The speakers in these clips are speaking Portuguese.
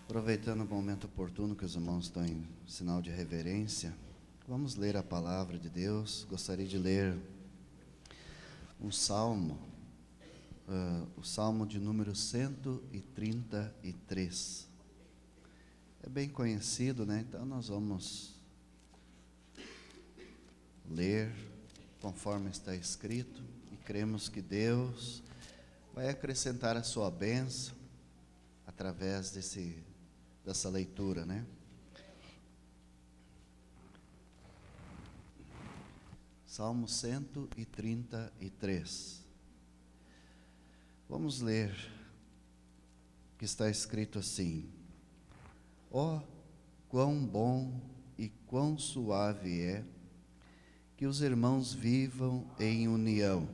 Aproveitando o momento oportuno que os irmãos estão em sinal de reverência, vamos ler a palavra de Deus. Gostaria de ler um salmo, o salmo de número 133. É bem conhecido, né? Então nós vamos ler conforme está escrito e cremos que Deus vai acrescentar a sua bênção através dessa leitura, né? Salmo 133. Vamos ler, que está escrito assim: ó, quão bom e quão suave é que os irmãos vivam em união.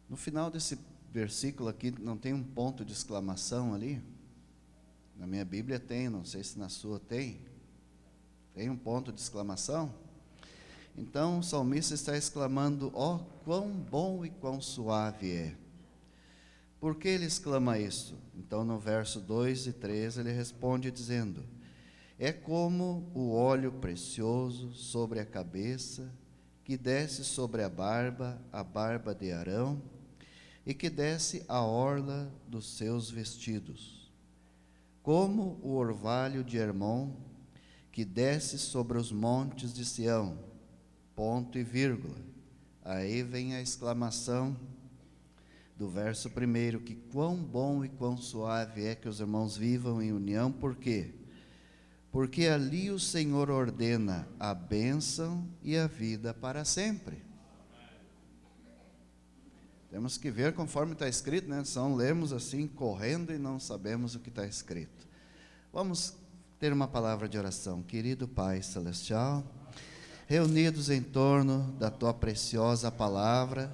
No final desse versículo aqui, não tem um ponto de exclamação ali? Na minha Bíblia tem, não sei se na sua tem. Tem um ponto de exclamação? Então o salmista está exclamando: ó, quão bom e quão suave é. Por que ele exclama isso? Então no verso 2 e 3 ele responde dizendo: é como o óleo precioso sobre a cabeça, que desce sobre a barba de Arão, e que desce a orla dos seus vestidos. Como o orvalho de Hermon, que desce sobre os montes de Sião. Ponto e vírgula. Aí vem a exclamação do verso 1, que quão bom e quão suave é que os irmãos vivam em união. Por quê? Porque ali o Senhor ordena a bênção e a vida para sempre. Temos que ver conforme está escrito, né? Senão lemos assim, correndo, e não sabemos o que está escrito. Vamos ter uma palavra de oração. Querido Pai Celestial, reunidos em torno da Tua preciosa palavra,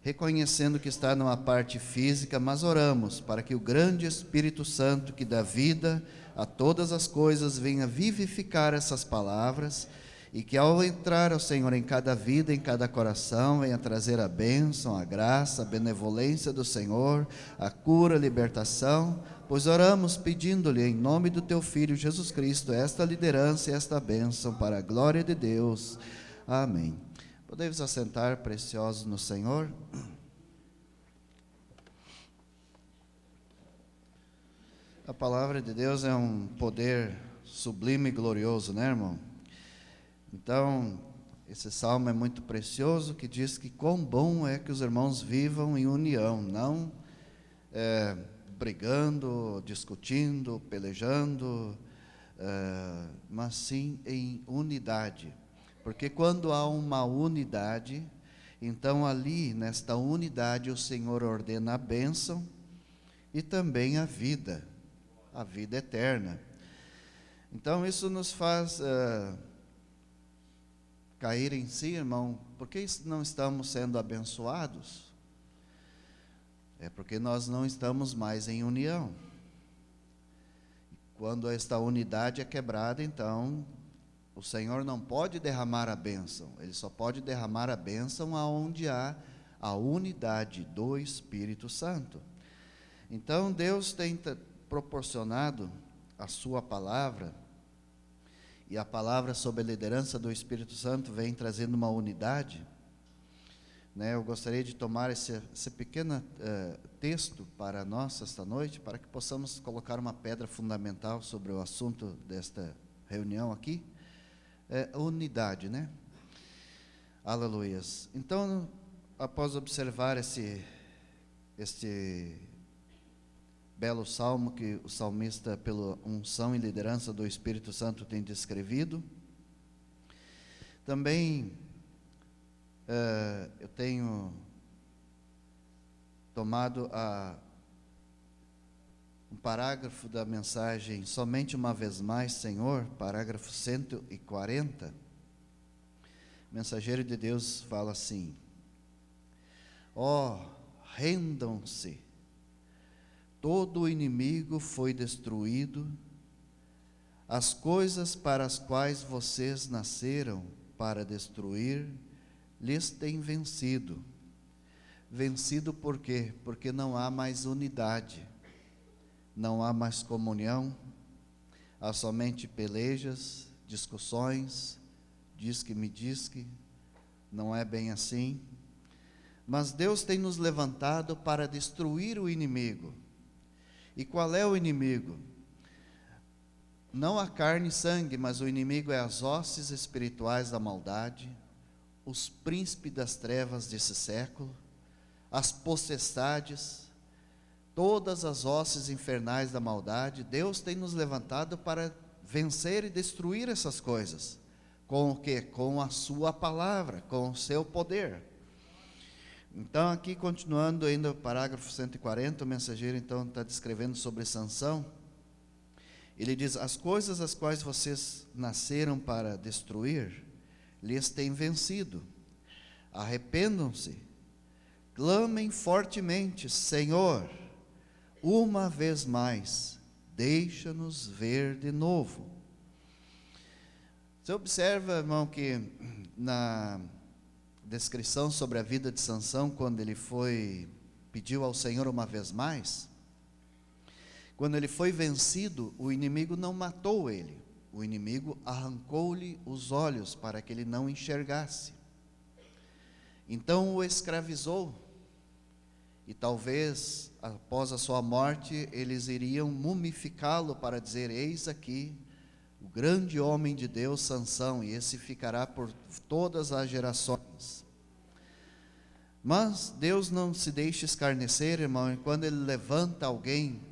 reconhecendo que está numa parte física, mas oramos para que o grande Espírito Santo, que dá vida a todas as coisas, venha vivificar essas palavras, e que ao entrar, ó Senhor, em cada vida, em cada coração, venha trazer a bênção, a graça, a benevolência do Senhor, a cura, a libertação, pois oramos pedindo-lhe em nome do Teu Filho Jesus Cristo, esta liderança e esta bênção para a glória de Deus. Amém. Podemos assentar, preciosos no Senhor? A palavra de Deus é um poder sublime e glorioso, né, irmão? Então, esse salmo é muito precioso, que diz que quão bom é que os irmãos vivam em união, não brigando, discutindo, pelejando, mas sim em unidade. Porque quando há uma unidade, então ali, nesta unidade, o Senhor ordena a bênção e também a vida eterna. Então isso nos faz cair em si, irmão. Por que não estamos sendo abençoados? É porque nós não estamos mais em união. Quando esta unidade é quebrada, então O Senhor não pode derramar a bênção, Ele só pode derramar a bênção aonde há a unidade do Espírito Santo. Então Deus tem proporcionado a sua palavra, e a palavra sob a liderança do Espírito Santo vem trazendo uma unidade, né? Eu gostaria de tomar esse pequeno texto para nós esta noite, para que possamos colocar uma pedra fundamental sobre o assunto desta reunião aqui. Unidade, né? Aleluias. Então, após observar este belo salmo que o salmista, pela unção e liderança do Espírito Santo, tem descrevido, também eu tenho tomado um parágrafo da mensagem Somente Uma Vez Mais, Senhor, parágrafo 140. O mensageiro de Deus fala assim: rendam-se, todo o inimigo foi destruído, as coisas para as quais vocês nasceram para destruir, lhes têm vencido. Vencido por quê? Porque não há mais unidade, não há mais comunhão, há somente pelejas, discussões, diz que me diz que, não é bem assim. Mas Deus tem nos levantado para destruir o inimigo. E qual é o inimigo? Não a carne e sangue, mas o inimigo é as hostes espirituais da maldade, os príncipes das trevas desse século, as potestades, todas as hostes infernais da maldade. Deus tem nos levantado para vencer e destruir essas coisas. Com o quê? Com a sua palavra, com o seu poder. Então, aqui continuando ainda o parágrafo 140, o mensageiro então está descrevendo sobre Sansão. Ele diz: as coisas as quais vocês nasceram para destruir, lhes têm vencido. Arrependam-se, clamem fortemente: Senhor, uma vez mais, deixa-nos ver de novo. Você observa, irmão, que na descrição sobre a vida de Sansão, quando ele pediu ao Senhor uma vez mais, quando ele foi vencido, o inimigo não matou ele, o inimigo arrancou-lhe os olhos para que ele não enxergasse. Então o escravizou, e talvez após a sua morte eles iriam mumificá-lo para dizer: eis aqui o grande homem de Deus, Sansão, e esse ficará por todas as gerações. Mas Deus não se deixa escarnecer, irmão, e quando Ele levanta alguém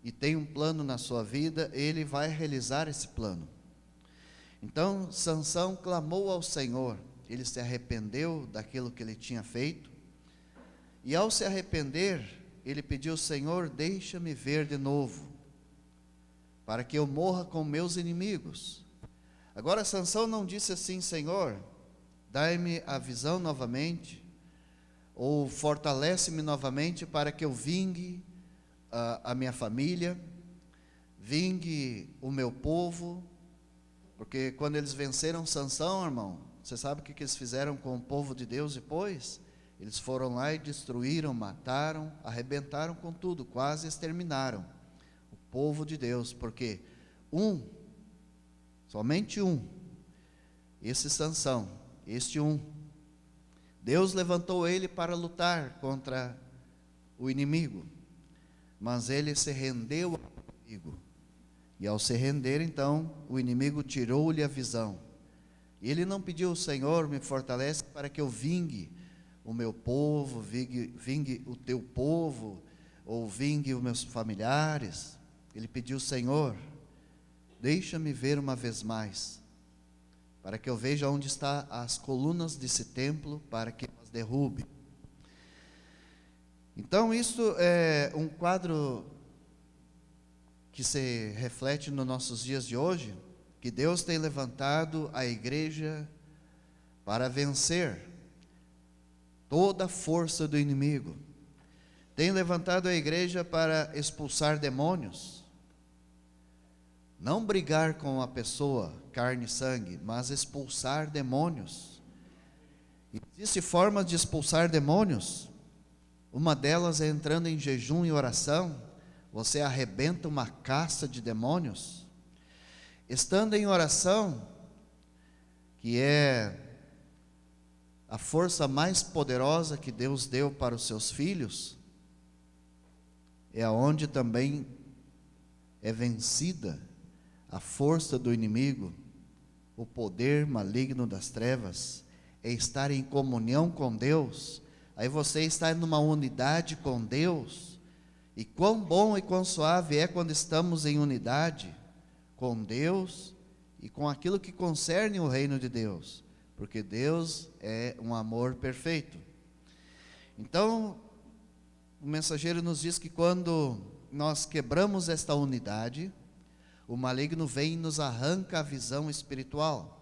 e tem um plano na sua vida, Ele vai realizar esse plano. Então, Sansão clamou ao Senhor, ele se arrependeu daquilo que ele tinha feito, e ao se arrepender, ele pediu: Senhor, deixa-me ver de novo, para que eu morra com meus inimigos. Agora Sansão não disse assim: Senhor, dai-me a visão novamente, ou fortalece-me novamente para que eu vingue a minha família, vingue o meu povo. Porque quando eles venceram Sansão, irmão, você sabe o que eles fizeram com o povo de Deus depois? Eles foram lá e destruíram, mataram, arrebentaram com tudo, quase exterminaram o povo de Deus, porque somente esse Sansão, Deus levantou ele para lutar contra o inimigo, mas ele se rendeu ao inimigo, e ao se render, então, o inimigo tirou-lhe a visão. E ele não pediu: Senhor, me fortalece para que eu vingue o meu povo, vingue o teu povo, ou vingue os meus familiares. Ele pediu: Senhor, deixa-me ver uma vez mais, para que eu veja onde estão as colunas desse templo, para que as derrube. Então isso é um quadro que se reflete nos nossos dias de hoje, que Deus tem levantado a igreja para vencer toda a força do inimigo. Tem levantado a igreja para expulsar demônios, Não brigar com a pessoa, carne e sangue, mas expulsar demônios. Existem formas de expulsar demônios. Uma delas é entrando em jejum e oração. Você arrebenta uma caça de demônios. Estando em oração, que é a força mais poderosa que Deus deu para os seus filhos, é aonde também é vencida a força do inimigo, o poder maligno das trevas, é estar em comunhão com Deus. Aí você está numa unidade com Deus, e quão bom e quão suave é quando estamos em unidade com Deus e com aquilo que concerne o reino de Deus, porque Deus é um amor perfeito. Então, o mensageiro nos diz que quando nós quebramos esta unidade, o maligno vem e nos arranca a visão espiritual.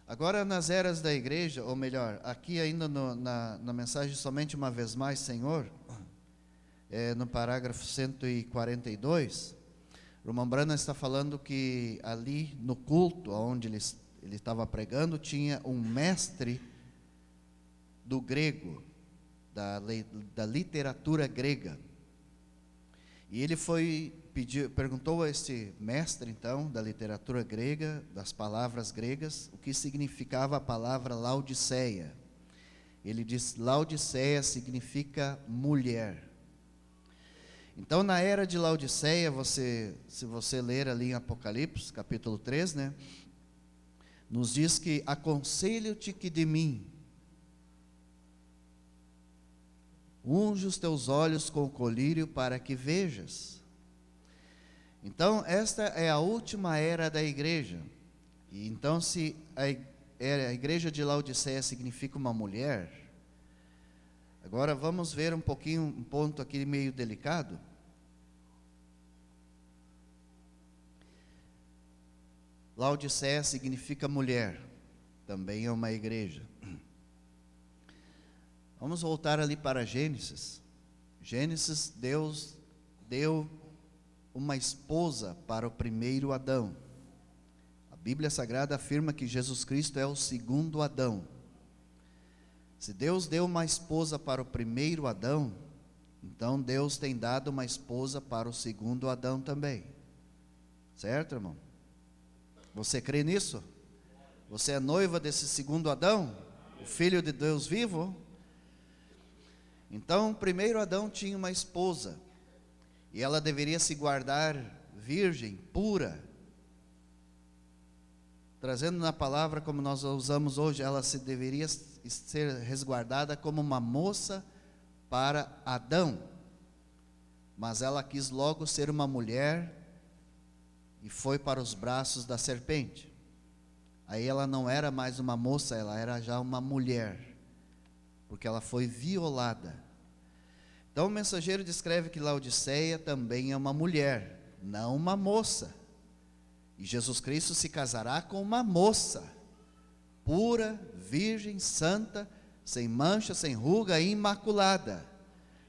Agora, nas eras da igreja, ou melhor, aqui ainda na mensagem somente uma vez mais, Senhor, no parágrafo 142, o irmão Branham está falando que ali no culto, onde ele estava pregando, tinha um mestre do grego, da literatura grega. E ele perguntou a esse mestre, então, da literatura grega, das palavras gregas, o que significava a palavra Laodiceia. Ele disse: Laodiceia significa mulher. Então, na era de Laodiceia, se você ler ali em Apocalipse, capítulo 3, né, nos diz que aconselho-te que de mim unge os teus olhos com o colírio para que vejas. Então, esta é a última era da igreja. E então, se a igreja de Laodiceia significa uma mulher, agora vamos ver um ponto aqui meio delicado. Laodiceia significa mulher, também é uma igreja. Vamos voltar ali para Gênesis. Gênesis, Deus deu uma esposa para o primeiro Adão. A Bíblia Sagrada afirma que Jesus Cristo é o segundo Adão. Se Deus deu uma esposa para o primeiro Adão, então Deus tem dado uma esposa para o segundo Adão também. Certo, irmão? Você crê nisso? Você é noiva desse segundo Adão? O Filho de Deus vivo? Então, o primeiro Adão tinha uma esposa, e ela deveria se guardar virgem, pura. Trazendo na palavra como nós a usamos hoje, ela deveria ser resguardada como uma moça para Adão. Mas ela quis logo ser uma mulher e foi para os braços da serpente. Aí ela não era mais uma moça, ela era já uma mulher, porque ela foi violada. Então o mensageiro descreve que Laodiceia também é uma mulher, não uma moça. E Jesus Cristo se casará com uma moça, pura, virgem, santa, sem mancha, sem ruga e imaculada.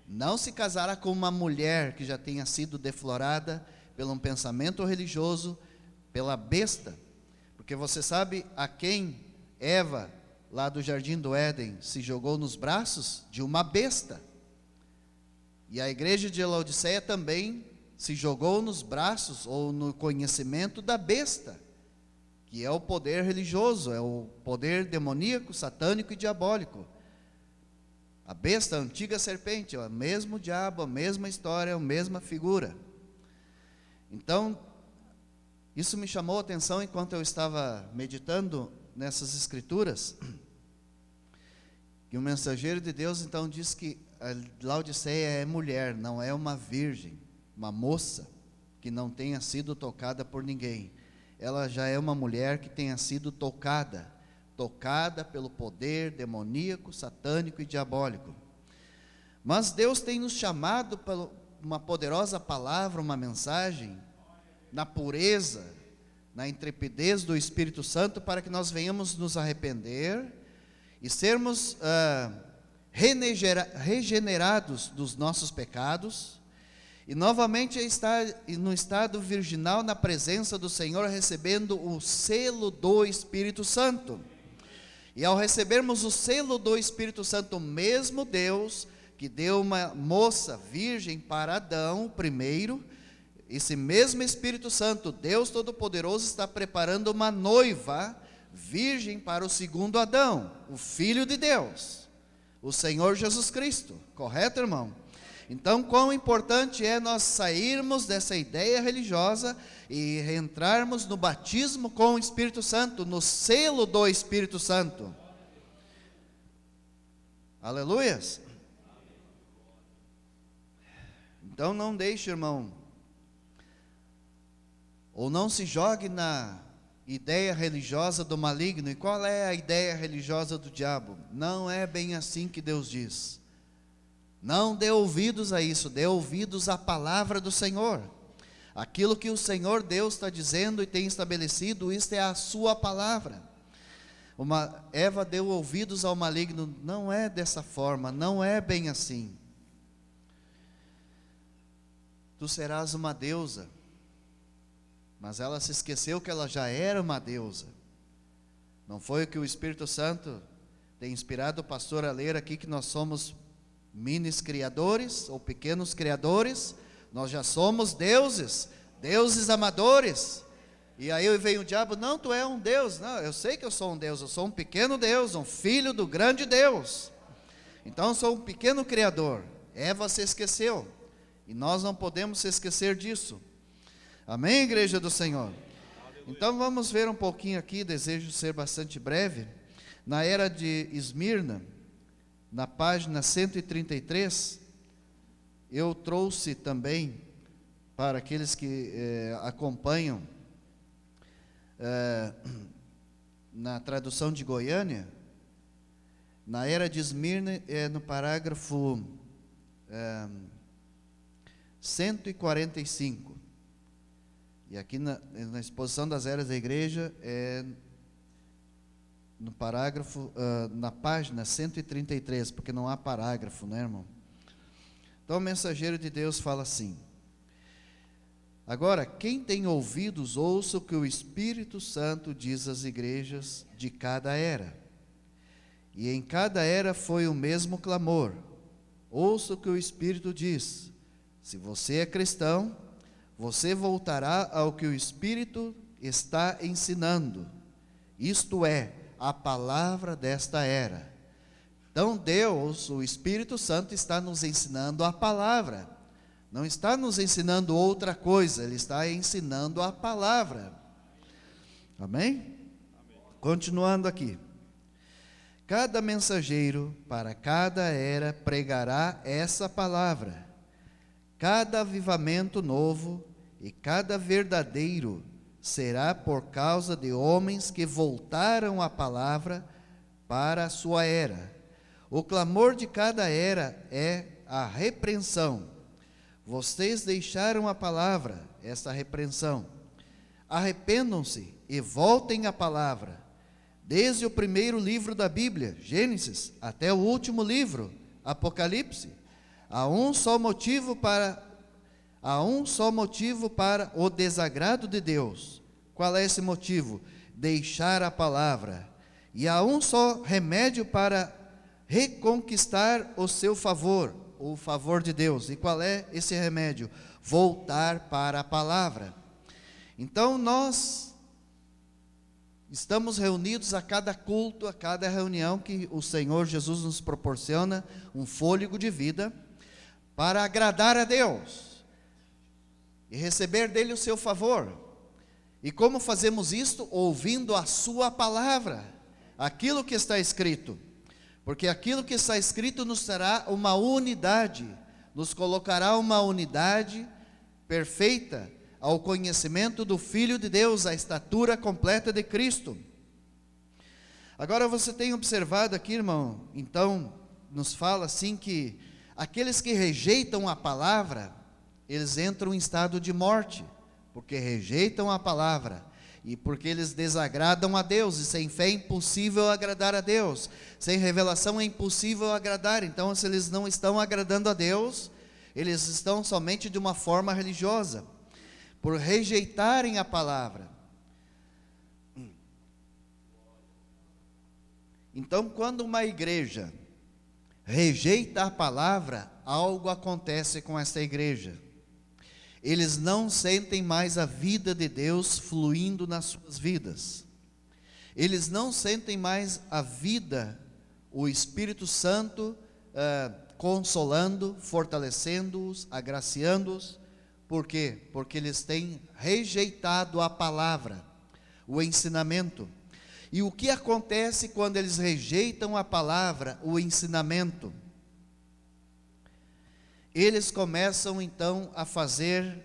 Não se casará com uma mulher que já tenha sido deflorada pelo um pensamento religioso, pela besta. Porque você sabe a quem Eva, lá do Jardim do Éden, se jogou nos braços? De uma besta. E a igreja de Laodiceia também se jogou nos braços ou no conhecimento da besta, que é o poder religioso, é o poder demoníaco, satânico e diabólico. A besta, a antiga serpente, é o mesmo diabo, a mesma história, a mesma figura. Então, isso me chamou a atenção enquanto eu estava meditando nessas escrituras, que o mensageiro de Deus então diz que a Laodiceia é mulher, não é uma virgem, uma moça que não tenha sido tocada por ninguém. Ela já é uma mulher que tenha sido tocada pelo poder demoníaco, satânico e diabólico. Mas Deus tem nos chamado para uma poderosa palavra, uma mensagem, na pureza, na intrepidez do Espírito Santo, para que nós venhamos nos arrepender e sermos regenerados dos nossos pecados, e novamente está no estado virginal, na presença do Senhor, recebendo o selo do Espírito Santo. E ao recebermos o selo do Espírito Santo, o mesmo Deus que deu uma moça virgem para Adão, primeiro, esse mesmo Espírito Santo, Deus Todo-Poderoso, está preparando uma noiva virgem para o segundo Adão, o Filho de Deus, o Senhor Jesus Cristo. Correto, irmão? Então, quão importante é nós sairmos dessa ideia religiosa e entrarmos no batismo com o Espírito Santo, no selo do Espírito Santo. Aleluias! Então não deixe, irmão, ou não se jogue na ideia religiosa do maligno. E qual é a ideia religiosa do diabo? Não é bem assim que Deus diz. Não dê ouvidos a isso, dê ouvidos à palavra do Senhor. Aquilo que o Senhor Deus está dizendo e tem estabelecido, isto é a sua palavra. Eva deu ouvidos ao maligno, não é dessa forma, não é bem assim. Tu serás uma deusa, mas ela se esqueceu que ela já era uma deusa. Não foi o que o Espírito Santo tem inspirado o pastor a ler aqui, que nós somos minis criadores, ou pequenos criadores, nós já somos deuses, deuses amadores. E aí veio o diabo, não, tu é um Deus. Não, eu sei que eu sou um Deus, eu sou um pequeno Deus, um filho do grande Deus. Então eu sou um pequeno criador. Eva se esqueceu, e nós não podemos se esquecer disso. Amém, igreja do Senhor? Então vamos ver um pouquinho aqui, desejo ser bastante breve. Na era de Esmirna, na página 133, eu trouxe também, para aqueles que acompanham, na tradução de Goiânia, na era de Esmirna, no parágrafo 145, e aqui na exposição das eras da igreja, no parágrafo, na página 133, porque não há parágrafo, né, irmão? Então o mensageiro de Deus fala assim: agora, quem tem ouvidos, ouça o que o Espírito Santo diz às igrejas de cada era. E em cada era foi o mesmo clamor. Ouça o que o Espírito diz. Se você é cristão, você voltará ao que o Espírito está ensinando, isto é, a palavra desta era. Então Deus, o Espírito Santo, está nos ensinando a palavra. Não está nos ensinando outra coisa, Ele está ensinando a palavra. Amém? Continuando aqui. Cada mensageiro para cada era pregará essa palavra. Cada avivamento novo e cada verdadeiro será por causa de homens que voltaram a palavra para a sua era. O clamor de cada era é a repreensão. Vocês deixaram a palavra, essa repreensão. Arrependam-se e voltem à palavra. Desde o primeiro livro da Bíblia, Gênesis, até o último livro, Apocalipse, há um só motivo para o desagrado de Deus. Qual é esse motivo? Deixar a palavra. E há um só remédio para reconquistar o seu favor, o favor de Deus. E qual é esse remédio? Voltar para a palavra. Então nós estamos reunidos a cada culto, a cada reunião que o Senhor Jesus nos proporciona um fôlego de vida para agradar a Deus e receber dele o seu favor. E como fazemos isto? Ouvindo a sua palavra, aquilo que está escrito. Porque aquilo que está escrito nos dará uma unidade, nos colocará uma unidade perfeita ao conhecimento do Filho de Deus, à estatura completa de Cristo. Agora você tem observado aqui, irmão, então nos fala assim que aqueles que rejeitam a palavra, eles entram em estado de morte, porque rejeitam a palavra. E porque eles desagradam a Deus, e sem fé é impossível agradar a Deus, sem revelação é impossível agradar. Então se eles não estão agradando a Deus, eles estão somente de uma forma religiosa, por rejeitarem a palavra. Então, quando uma igreja rejeita a palavra, algo acontece com esta igreja. Eles não sentem mais a vida de Deus fluindo nas suas vidas. Eles não sentem mais a vida, o Espírito Santo consolando, fortalecendo-os, agraciando-os. Por quê? Porque eles têm rejeitado a palavra, o ensinamento. E o que acontece quando eles rejeitam a palavra, o ensinamento? Eles começam então a fazer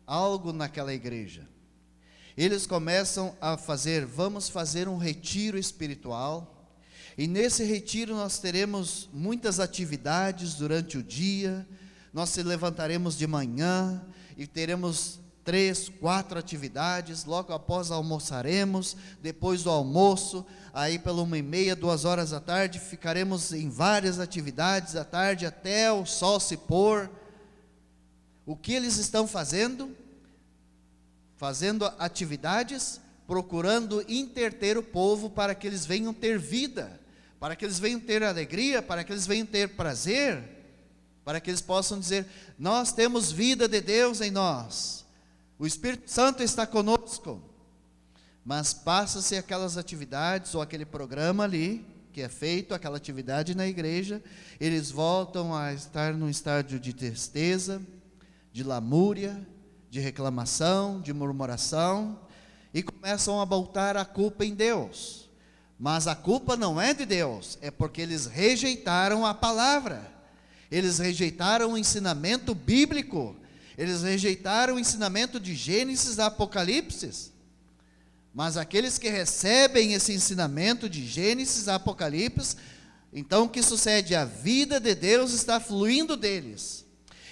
algo naquela igreja. Eles começam a fazer, vamos fazer um retiro espiritual. E nesse retiro nós teremos muitas atividades durante o dia. Nós se levantaremos de manhã e teremos 3, 4 atividades, logo após almoçaremos, depois do almoço, aí pela 1h30, 2 horas da tarde, ficaremos em várias atividades à tarde, até o sol se pôr. O que eles estão fazendo? Fazendo atividades, procurando interter o povo para que eles venham ter vida, para que eles venham ter alegria, para que eles venham ter prazer, para que eles possam dizer, nós temos vida de Deus em nós. O Espírito Santo está conosco. Mas passa-se aquelas atividades ou aquele programa ali, que é feito, aquela atividade na igreja, eles voltam a estar num estágio de tristeza, de lamúria, de reclamação, de murmuração, e começam a botar a culpa em Deus. Mas a culpa não é de Deus, é porque eles rejeitaram a palavra, eles rejeitaram o ensinamento bíblico, eles rejeitaram o ensinamento de Gênesis e Apocalipse. Mas aqueles que recebem esse ensinamento de Gênesis e Apocalipse, então o que sucede? A vida de Deus está fluindo deles.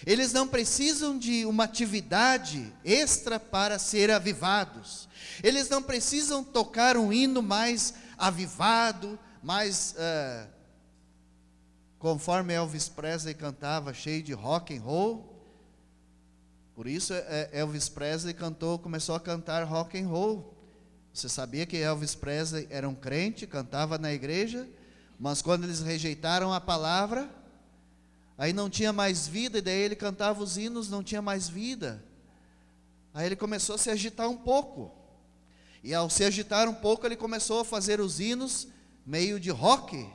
Eles não precisam de uma atividade extra para ser avivados. Eles não precisam tocar um hino mais avivado, mais conforme Elvis Presley cantava, cheio de rock and roll. Por isso Elvis Presley começou a cantar rock and roll. Você sabia que Elvis Presley era um crente, cantava na igreja, mas quando eles rejeitaram a palavra, aí não tinha mais vida, e daí ele cantava os hinos, não tinha mais vida. Aí ele começou a se agitar um pouco, e ao se agitar um pouco, ele começou a fazer os hinos meio de rock,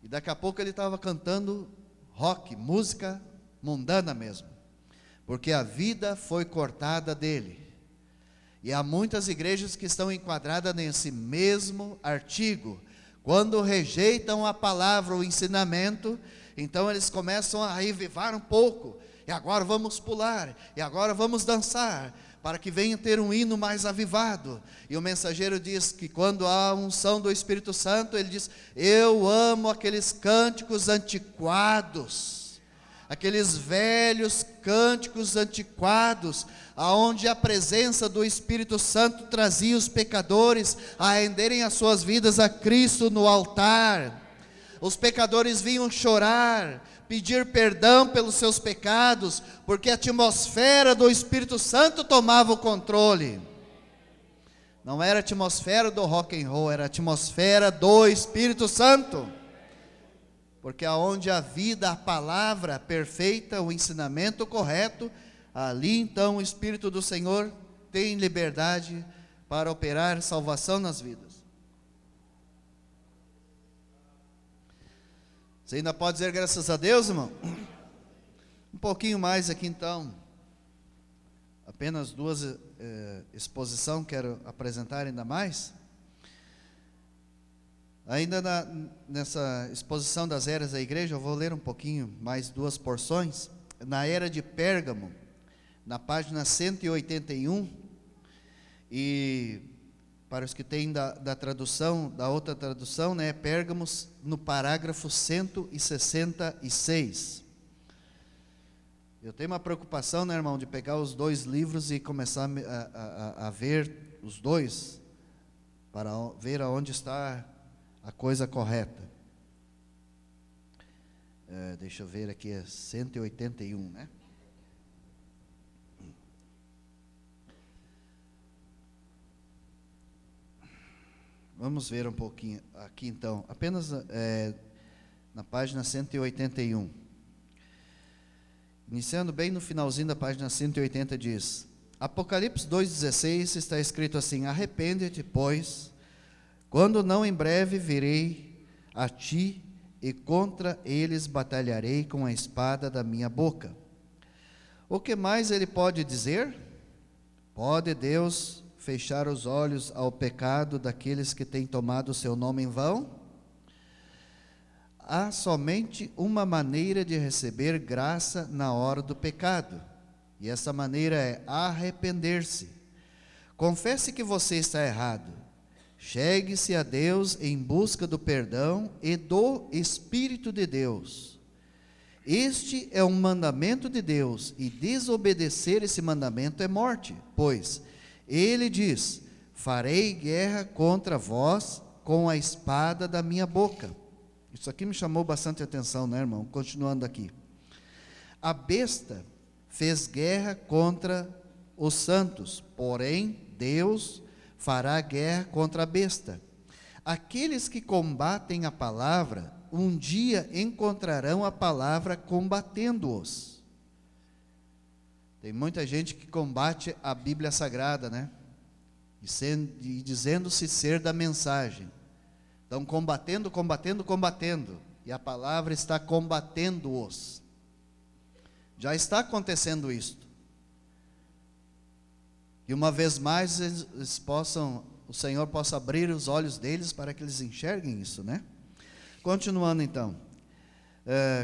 e daqui a pouco ele estava cantando rock, música mundana mesmo. Porque a vida foi cortada dele. E há muitas igrejas que estão enquadradas nesse mesmo artigo. Quando rejeitam a palavra, o ensinamento, então eles começam a revivar um pouco. E agora vamos pular, e agora vamos dançar, para que venha ter um hino mais avivado. E o mensageiro diz que quando há a unção do Espírito Santo, ele diz, eu amo aqueles cânticos antiquados, aqueles velhos cânticos antiquados, aonde a presença do Espírito Santo trazia os pecadores a renderem as suas vidas a Cristo no altar. Os pecadores vinham chorar, pedir perdão pelos seus pecados, porque a atmosfera do Espírito Santo tomava o controle. Não era a atmosfera do rock and roll, era a atmosfera do Espírito Santo. Porque aonde a vida, a palavra perfeita, o ensinamento correto, ali então o Espírito do Senhor tem liberdade para operar salvação nas vidas. Você ainda pode dizer graças a Deus, irmão? Um pouquinho mais aqui então. Apenas 2 exposições, quero apresentar ainda mais. Ainda nessa exposição das eras da igreja, eu vou ler um pouquinho, mais 2 porções. Na era de Pérgamo, na página 181, e para os que têm da tradução, da outra tradução, né, Pérgamos, no parágrafo 166. Eu tenho uma preocupação, né, irmão, de pegar os 2 livros e começar a ver os 2, para ver aonde está a coisa correta. Deixa eu ver aqui, é 181, né? Vamos ver um pouquinho aqui então, apenas na página 181. Iniciando bem no finalzinho da página 180 diz: Apocalipse 2,16 está escrito assim: arrepende-te, pois, quando não em breve virei a ti, e contra eles batalharei com a espada da minha boca. O que mais ele pode dizer? Pode Deus fechar os olhos ao pecado daqueles que têm tomado o seu nome em vão? Há somente uma maneira de receber graça na hora do pecado, e essa maneira é arrepender-se. Confesse que você está errado. Chegue-se a Deus em busca do perdão e do Espírito de Deus. Este é um mandamento de Deus, e desobedecer esse mandamento é morte, pois Ele diz: farei guerra contra vós com a espada da minha boca. Isso aqui me chamou bastante atenção, né, irmão? Continuando aqui. A besta fez guerra contra os santos, porém Deus fará guerra contra a besta. Aqueles que combatem a palavra, um dia encontrarão a palavra combatendo-os. Tem muita gente que combate a Bíblia Sagrada, né? E dizendo-se ser da mensagem. Estão combatendo, e a palavra está combatendo-os. Já está acontecendo isto. E uma vez mais o Senhor possa abrir os olhos deles para que eles enxerguem isso, né? Continuando então,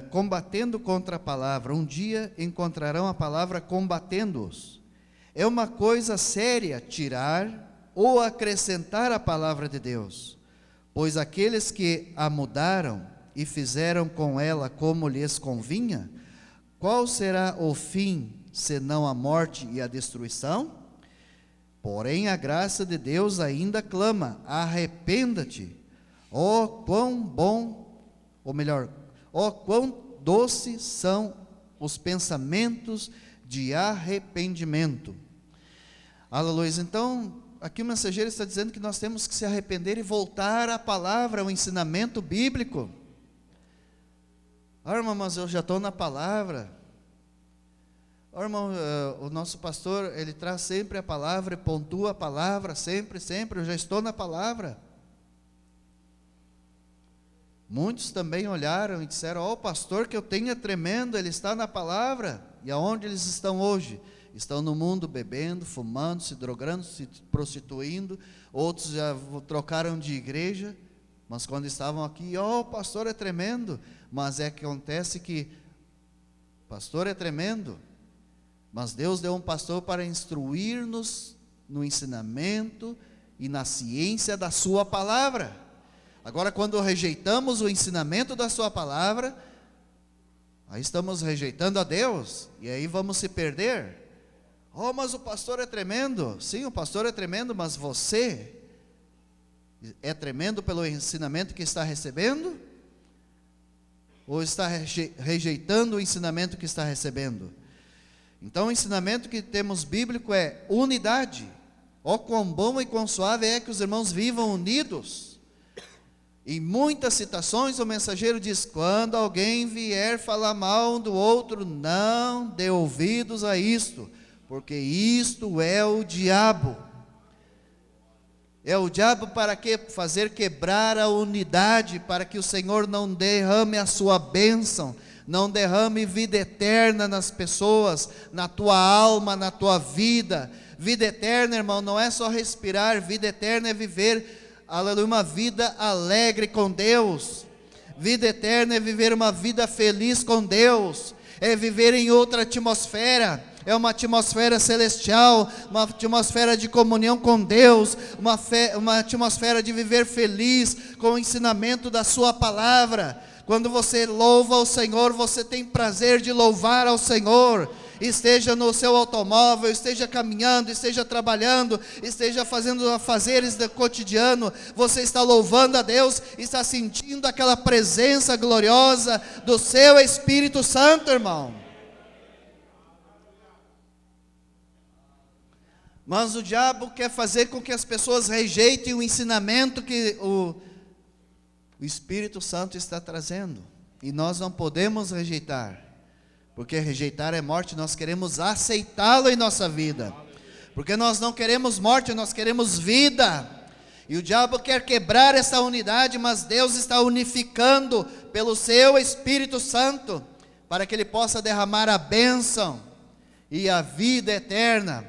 combatendo contra a palavra, um dia encontrarão a palavra combatendo-os. É uma coisa séria tirar ou acrescentar a palavra de Deus, pois aqueles que a mudaram e fizeram com ela como lhes convinha, qual será o fim, senão a morte e a destruição? Porém a graça de Deus ainda clama: arrependa-te. Oh, quão bom, ou melhor, oh, quão doces são os pensamentos de arrependimento. Aleluia. Então, aqui o mensageiro está dizendo que nós temos que se arrepender e voltar à palavra, ao ensinamento bíblico. Irmão, mas eu já estou na palavra. Irmão, o nosso pastor, ele traz sempre a palavra e pontua a palavra, sempre, eu já estou na palavra. Muitos também olharam e disseram: o pastor que eu tenho é tremendo, ele está na palavra. E aonde eles estão hoje? Estão no mundo bebendo, fumando, se drogando, se prostituindo. Outros já trocaram de igreja, mas quando estavam aqui: o pastor é tremendo. Mas acontece que pastor é tremendo, mas Deus deu um pastor para instruir-nos no ensinamento e na ciência da sua palavra. Agora, quando rejeitamos o ensinamento da sua palavra, aí estamos rejeitando a Deus, e aí vamos se perder. Mas o pastor é tremendo. Sim, o pastor é tremendo, mas você é tremendo pelo ensinamento que está recebendo? Ou está rejeitando o ensinamento que está recebendo? Então o ensinamento que temos bíblico é unidade. Quão bom e quão suave é que os irmãos vivam unidos. Em muitas citações o mensageiro diz: quando alguém vier falar mal um do outro, não dê ouvidos a isto, porque isto é o diabo. É o diabo para quê? Fazer quebrar a unidade, para que o Senhor não derrame a sua bênção, não derrame vida eterna nas pessoas, na tua alma, na tua vida. Vida eterna, irmão, não é só respirar. Vida eterna é viver, aleluia, uma vida alegre com Deus. Vida eterna é viver uma vida feliz com Deus, é viver em outra atmosfera. É uma atmosfera celestial, uma atmosfera de comunhão com Deus, uma atmosfera de viver feliz com o ensinamento da sua palavra. Quando você louva ao Senhor, você tem prazer de louvar ao Senhor. Esteja no seu automóvel, esteja caminhando, esteja trabalhando, esteja fazendo afazeres do cotidiano, você está louvando a Deus, está sentindo aquela presença gloriosa do seu Espírito Santo, irmão. Mas o diabo quer fazer com que as pessoas rejeitem o ensinamento que o Espírito Santo está trazendo. E nós não podemos rejeitar, porque rejeitar é morte. Nós queremos aceitá-lo em nossa vida, porque nós não queremos morte, nós queremos vida. E o diabo quer quebrar essa unidade, mas Deus está unificando pelo seu Espírito Santo, para que Ele possa derramar a bênção e a vida eterna.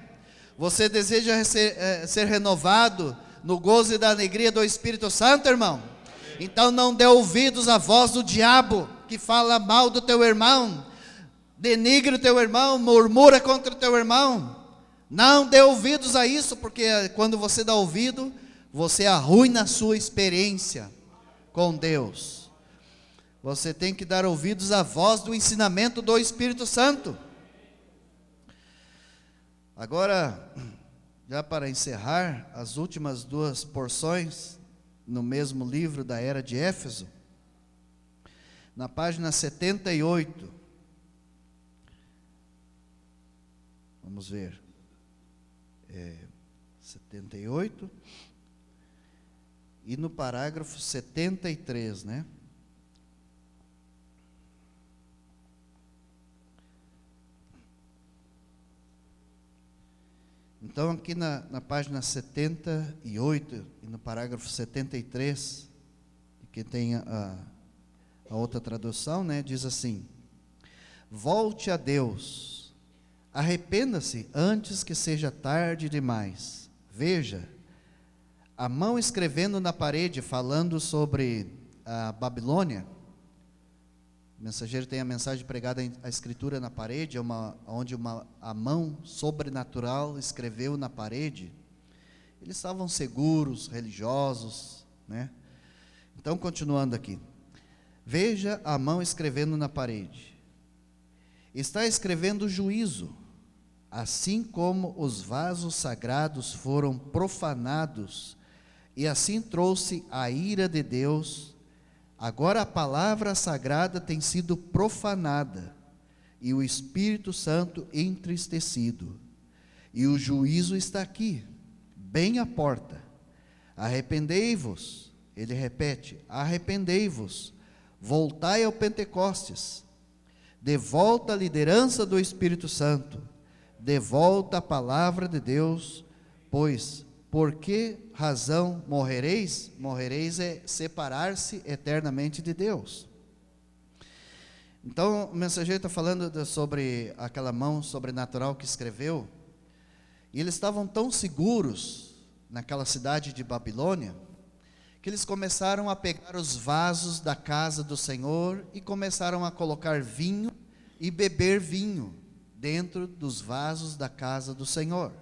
Você deseja ser renovado no gozo e da alegria do Espírito Santo, irmão? Então não dê ouvidos à voz do diabo, que fala mal do teu irmão, denigre o teu irmão, murmura contra o teu irmão. Não dê ouvidos a isso, porque quando você dá ouvido, você arruina a sua experiência com Deus. Você tem que dar ouvidos à voz do ensinamento do Espírito Santo. Agora, já para encerrar, as últimas duas porções, no mesmo livro da Era de Éfeso, na página 78, vamos ver, 78, e no parágrafo 73, né? Então aqui na página 78 e no parágrafo 73, que tem a outra tradução, né, diz assim: volte a Deus, arrependa-se antes que seja tarde demais. Veja, a mão escrevendo na parede, falando sobre a Babilônia. O mensageiro tem a mensagem pregada, a escritura na parede, onde a mão sobrenatural escreveu na parede. Eles estavam seguros, religiosos, né? Então, continuando aqui. Veja a mão escrevendo na parede. Está escrevendo juízo, assim como os vasos sagrados foram profanados, e assim trouxe a ira de Deus. Agora a palavra sagrada tem sido profanada, e o Espírito Santo entristecido, e o juízo está aqui, bem à porta. Arrependei-vos, ele repete, arrependei-vos, voltai ao Pentecostes, de volta a liderança do Espírito Santo, de volta a palavra de Deus, pois por que razão morrereis? Morrereis é separar-se eternamente de Deus. Então o mensageiro está falando sobre aquela mão sobrenatural que escreveu, e eles estavam tão seguros naquela cidade de Babilônia, que eles começaram a pegar os vasos da casa do Senhor, e começaram a colocar vinho e beber vinho dentro dos vasos da casa do Senhor.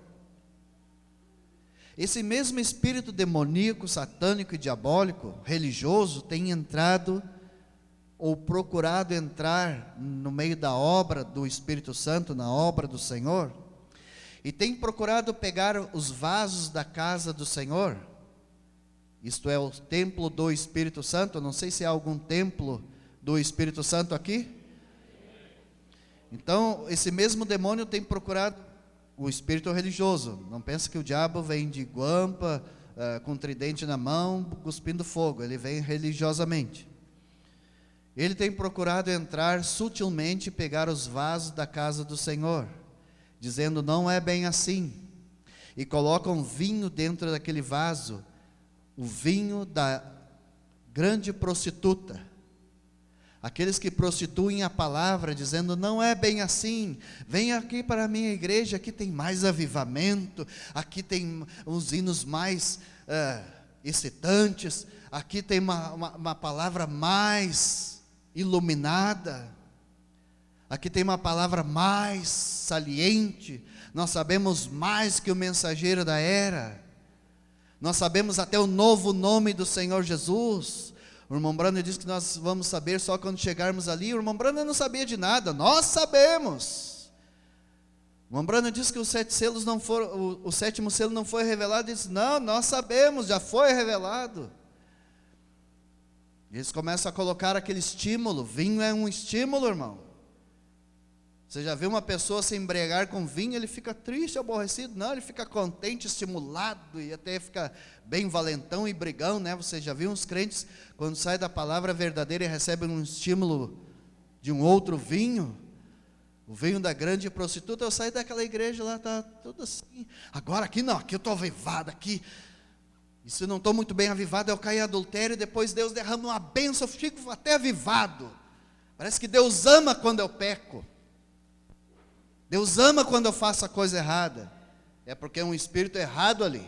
Esse mesmo espírito demoníaco, satânico e diabólico, religioso, tem entrado, ou procurado entrar no meio da obra do Espírito Santo, na obra do Senhor, e tem procurado pegar os vasos da casa do Senhor, isto é, o templo do Espírito Santo. Não sei se há algum templo do Espírito Santo aqui. Então, esse mesmo demônio tem procurado o espírito religioso. Não pensa que o diabo vem de guampa, com tridente na mão, cuspindo fogo. Ele vem religiosamente. Ele tem procurado entrar sutilmente e pegar os vasos da casa do Senhor, dizendo, não é bem assim. E colocam vinho dentro daquele vaso, o vinho da grande prostituta. Aqueles que prostituem a palavra, dizendo, não é bem assim, vem aqui para a minha igreja, aqui tem mais avivamento, aqui tem uns hinos mais excitantes, aqui tem uma palavra mais iluminada, aqui tem uma palavra mais saliente, nós sabemos mais que o mensageiro da era, nós sabemos até o novo nome do Senhor Jesus. O irmão Brando diz que nós vamos saber só quando chegarmos ali. O irmão Brando não sabia de nada, nós sabemos. O irmão Brando diz que os 7 selos não foram, o 7º selo não foi revelado. Ele diz, não, nós sabemos, já foi revelado. Eles começam a colocar aquele estímulo. Vinho é um estímulo, irmão. Você já viu uma pessoa se embriagar com vinho, ele fica triste, aborrecido? Não, ele fica contente, estimulado e até fica bem valentão e brigão, né? Você já viu uns crentes, quando sai da palavra verdadeira e recebem um estímulo de um outro vinho, o vinho da grande prostituta? Eu saí daquela igreja lá, tá tudo assim. Agora aqui não, aqui eu estou avivado, aqui. E se eu não estou muito bem avivado, eu caio em adultério e depois Deus derrama uma bênção, eu fico até avivado. Parece que Deus ama quando eu peco. Deus ama quando eu faço a coisa errada. É porque é um espírito errado ali.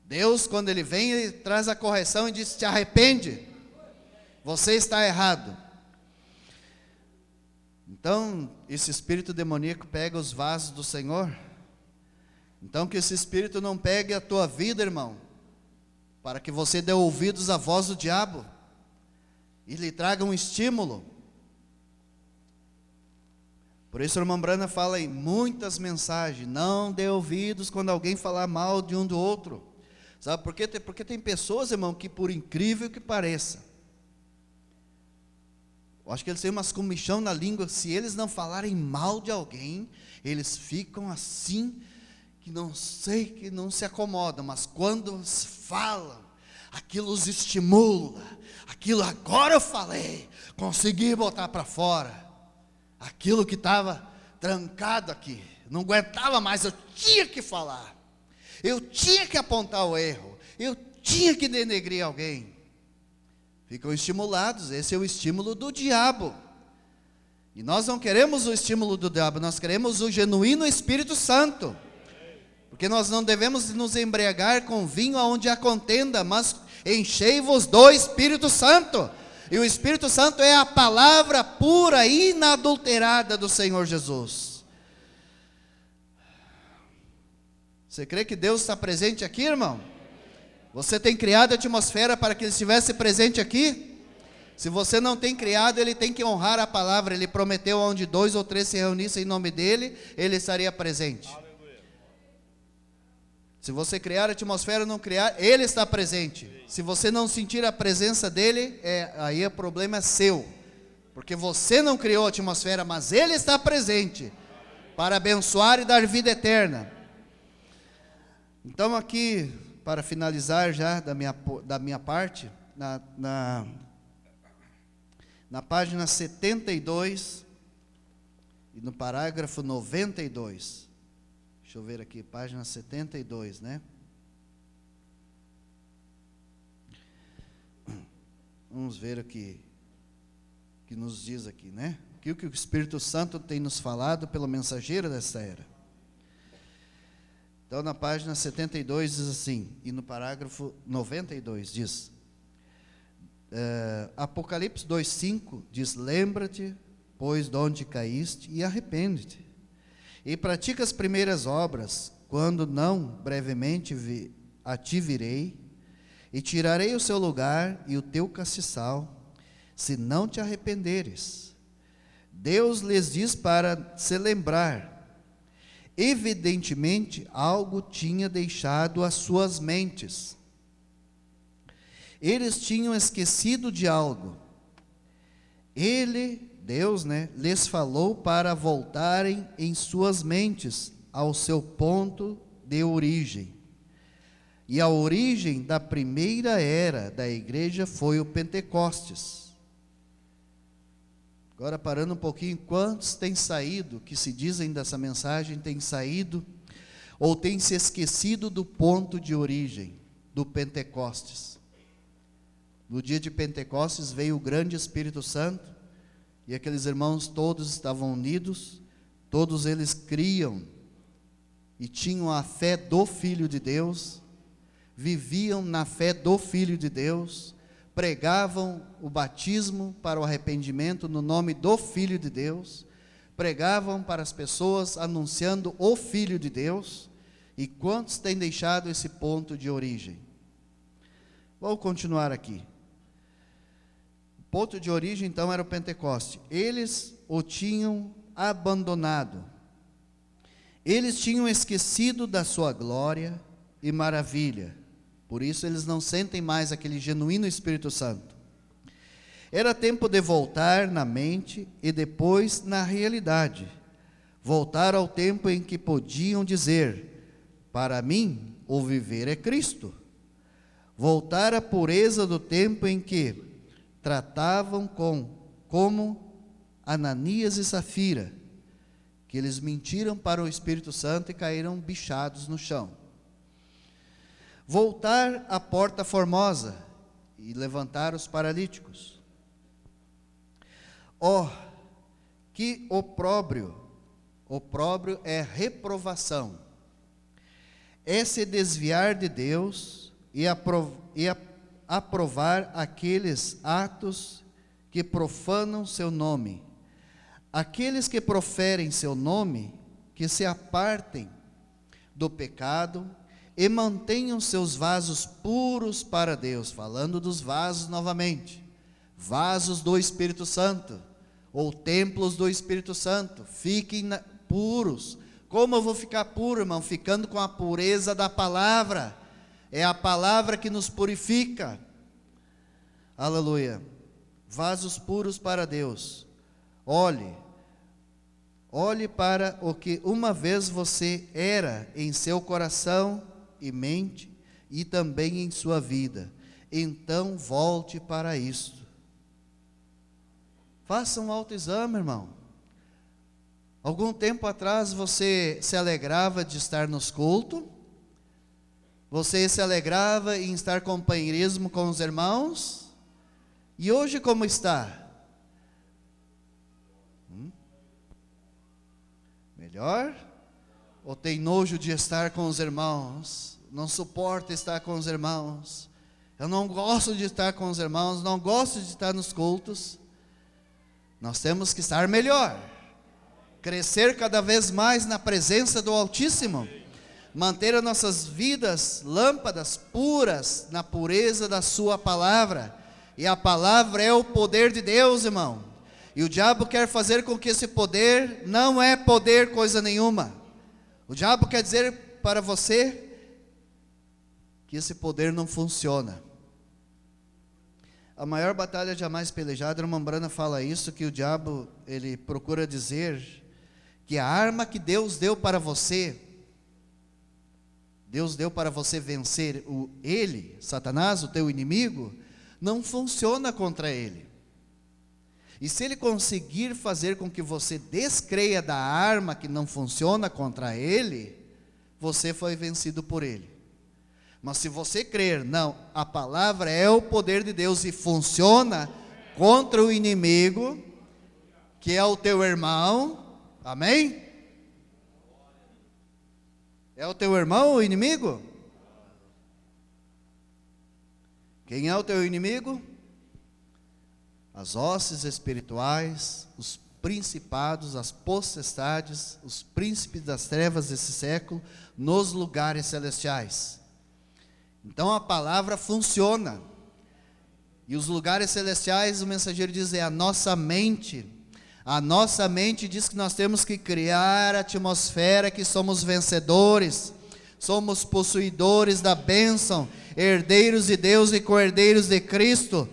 Deus, quando Ele vem, Ele traz a correção e diz: te arrepende, você está errado. Então, esse espírito demoníaco pega os vasos do Senhor. Então, que esse espírito não pegue a tua vida, irmão, para que você dê ouvidos à voz do diabo e lhe traga um estímulo. Por isso o irmão Brana fala em muitas mensagens: não dê ouvidos quando alguém falar mal de um do outro. Sabe por quê? Porque tem pessoas, irmão, que por incrível que pareça, eu acho que eles têm umas comichão na língua, se eles não falarem mal de alguém, eles ficam assim, que não sei, que não se acomodam, mas quando falam, aquilo os estimula, aquilo agora eu falei, consegui botar para fora. Aquilo que estava trancado aqui, não aguentava mais, eu tinha que falar, eu tinha que apontar o erro, eu tinha que denegrir alguém. Ficam estimulados, esse é o estímulo do diabo. E nós não queremos o estímulo do diabo, nós queremos o genuíno Espírito Santo. Porque nós não devemos nos embriagar com vinho onde há contenda, mas enchei-vos do Espírito Santo. E o Espírito Santo é a palavra pura e inadulterada do Senhor Jesus. Você crê que Deus está presente aqui, irmão? Você tem criado a atmosfera para que Ele estivesse presente aqui? Se você não tem criado, Ele tem que honrar a palavra. Ele prometeu: onde 2 ou 3 se reunissem em nome dEle, Ele estaria presente. Se você criar a atmosfera ou não criar, Ele está presente. Se você não sentir a presença dEle, aí o problema é seu. Porque você não criou a atmosfera, mas Ele está presente para abençoar e dar vida eterna. Então aqui, para finalizar já da minha parte, na página 72 e no parágrafo 92. Deixa eu ver aqui, página 72, né? Vamos ver aqui, que nos diz aqui, né? O que o Espírito Santo tem nos falado pelo mensageiro desta era. Então, na página 72 diz assim, e no parágrafo 92 diz, Apocalipse 2,5 diz: lembra-te, pois, de onde caíste, e arrepende-te. E pratica as primeiras obras, quando não, brevemente a ti virei, e tirarei o seu lugar e o teu castiçal, se não te arrependeres. Deus lhes diz para se lembrar. Evidentemente, algo tinha deixado as suas mentes. Eles tinham esquecido de algo. Deus, lhes falou para voltarem em suas mentes ao seu ponto de origem. E a origem da primeira era da igreja foi o Pentecostes. Agora, parando um pouquinho, quantos têm saído, que se dizem dessa mensagem, têm saído ou têm se esquecido do ponto de origem, do Pentecostes? No dia de Pentecostes veio o grande Espírito Santo, e aqueles irmãos todos estavam unidos, todos eles criam e tinham a fé do Filho de Deus, viviam na fé do Filho de Deus, pregavam o batismo para o arrependimento no nome do Filho de Deus, pregavam para as pessoas anunciando o Filho de Deus. E quantos têm deixado esse ponto de origem? Vou continuar aqui. O ponto de origem então era o Pentecoste. Eles o tinham abandonado. Eles tinham esquecido da sua glória e maravilha. Por isso eles não sentem mais aquele genuíno Espírito Santo. Era tempo de voltar na mente e depois na realidade. Voltar ao tempo em que podiam dizer: para mim, o viver é Cristo. Voltar à pureza do tempo em que tratavam como Ananias e Safira, que eles mentiram para o Espírito Santo e caíram bichados no chão. Voltar à porta formosa e levantar os paralíticos. Que opróbrio é reprovação, é se desviar de Deus e aprovar aqueles atos que profanam seu nome. Aqueles que proferem seu nome, que se apartem do pecado e mantenham seus vasos puros para Deus. Falando dos vasos novamente, vasos do Espírito Santo, ou templos do Espírito Santo. Fiquem puros. Como eu vou ficar puro, irmão? Ficando com a pureza da palavra. É a palavra que nos purifica. Aleluia. Vasos puros para Deus. Olhe para o que uma vez você era em seu coração e mente e também em sua vida. Então volte para isto. Faça um autoexame, irmão. Algum tempo atrás você se alegrava de estar nos cultos. Você se alegrava em estar em companheirismo com os irmãos. E hoje como está? Melhor? Ou tem nojo de estar com os irmãos? Não suporta estar com os irmãos? Eu não gosto de estar com os irmãos, não gosto de estar nos cultos. Nós temos que estar melhor, crescer cada vez mais na presença do Altíssimo, manter as nossas vidas lâmpadas puras na pureza da sua palavra. E a palavra é o poder de Deus, irmão. E o diabo quer fazer com que esse poder não é poder coisa nenhuma. O diabo quer dizer para você que esse poder não funciona. A maior batalha jamais pelejada, a irmã Brana fala isso, que o diabo, ele procura dizer que a arma que Deus deu para você vencer ele, Satanás, o teu inimigo, não funciona contra ele. E se ele conseguir fazer com que você descreia da arma que não funciona contra ele, você foi vencido por ele. Mas se você crer, não, a palavra é o poder de Deus e funciona contra o inimigo, que é o teu irmão, amém? É o teu irmão o inimigo? Quem é o teu inimigo? As hostes espirituais, os principados, as potestades, os príncipes das trevas desse século, nos lugares celestiais. Então a palavra funciona. E os lugares celestiais, o mensageiro diz, é a nossa mente. A nossa mente diz que nós temos que criar a atmosfera que somos vencedores, somos possuidores da bênção, herdeiros de Deus e co-herdeiros de Cristo.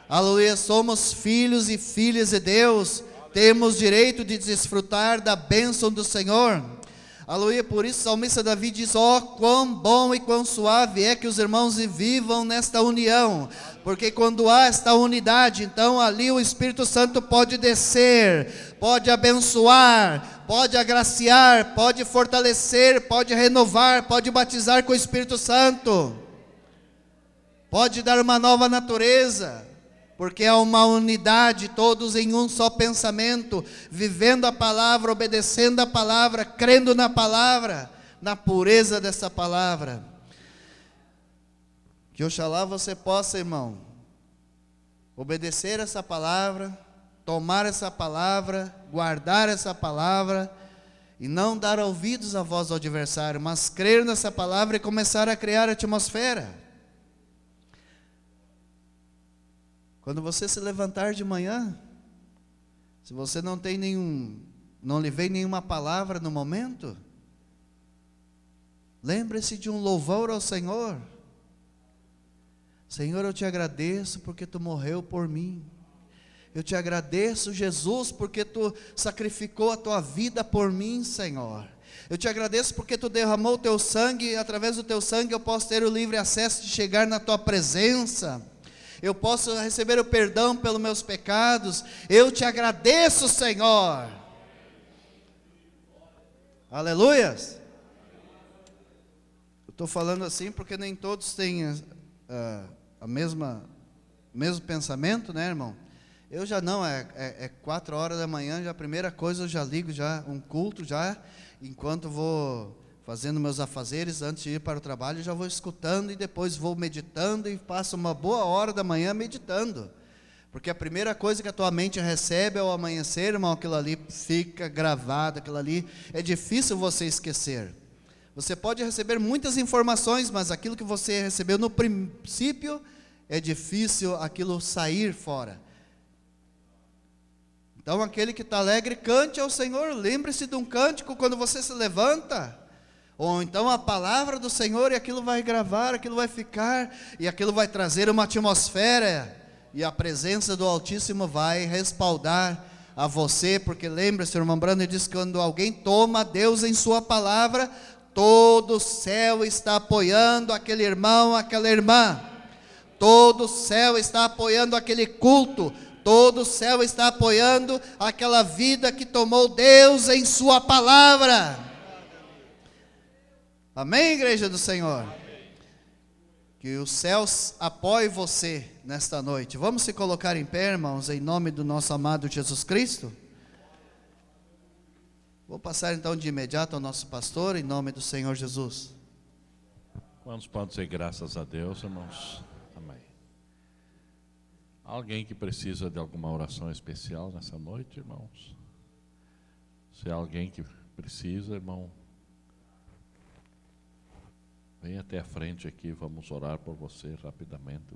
Aleluia, somos filhos e filhas de Deus, temos direito de desfrutar da bênção do Senhor. Aleluia, por isso o salmista Davi diz, quão bom e quão suave é que os irmãos vivam nesta união, porque quando há esta unidade, então ali o Espírito Santo pode descer, pode abençoar, pode agraciar, pode fortalecer, pode renovar, pode batizar com o Espírito Santo, pode dar uma nova natureza, porque há uma unidade, todos em um só pensamento, vivendo a palavra, obedecendo a palavra, crendo na palavra, na pureza dessa palavra. Que oxalá você possa, irmão, obedecer essa palavra, tomar essa palavra, guardar essa palavra, e não dar ouvidos à voz do adversário, mas crer nessa palavra e começar a criar a atmosfera. Quando você se levantar de manhã, se você não lhe vem nenhuma palavra no momento, lembre-se de um louvor ao Senhor. Senhor, eu te agradeço porque tu morreu por mim. Eu te agradeço, Jesus, porque tu sacrificou a tua vida por mim, Senhor. Eu te agradeço porque tu derramou o teu sangue, e através do teu sangue eu posso ter o livre acesso de chegar na tua presença. Eu posso receber o perdão pelos meus pecados. Eu te agradeço, Senhor. Aleluias. Eu estou falando assim porque nem todos têm o mesmo pensamento, né, irmão? Eu já não, é 4 horas da manhã, já a primeira coisa eu já ligo já um culto já, enquanto vou fazendo meus afazeres, antes de ir para o trabalho, eu já vou escutando e depois vou meditando e passo uma boa hora da manhã meditando. Porque a primeira coisa que a tua mente recebe ao amanhecer, irmão, aquilo ali fica gravado, aquilo ali é difícil você esquecer. Você pode receber muitas informações, mas aquilo que você recebeu no princípio, é difícil aquilo sair fora. Então aquele que está alegre, cante ao Senhor, lembre-se de um cântico quando você se levanta, ou então a palavra do Senhor, e aquilo vai gravar, aquilo vai ficar, e aquilo vai trazer uma atmosfera, e a presença do Altíssimo vai respaldar a você, porque lembre-se, irmão Brando diz que quando alguém toma Deus em sua palavra, todo o céu está apoiando aquele irmão, aquela irmã, todo o céu está apoiando aquele culto, todo o céu está apoiando aquela vida que tomou Deus em sua palavra. Amém, igreja do Senhor? Amém. Que os céus apoiem você nesta noite. Vamos se colocar em pé, irmãos, em nome do nosso amado Jesus Cristo. Vou passar então de imediato ao nosso pastor, em nome do Senhor Jesus. Quantos podem dizer graças a Deus, irmãos? Amém. Alguém que precisa de alguma oração especial nessa noite, irmãos? Se há alguém que precisa, irmão, vem até a frente aqui, vamos orar por você rapidamente.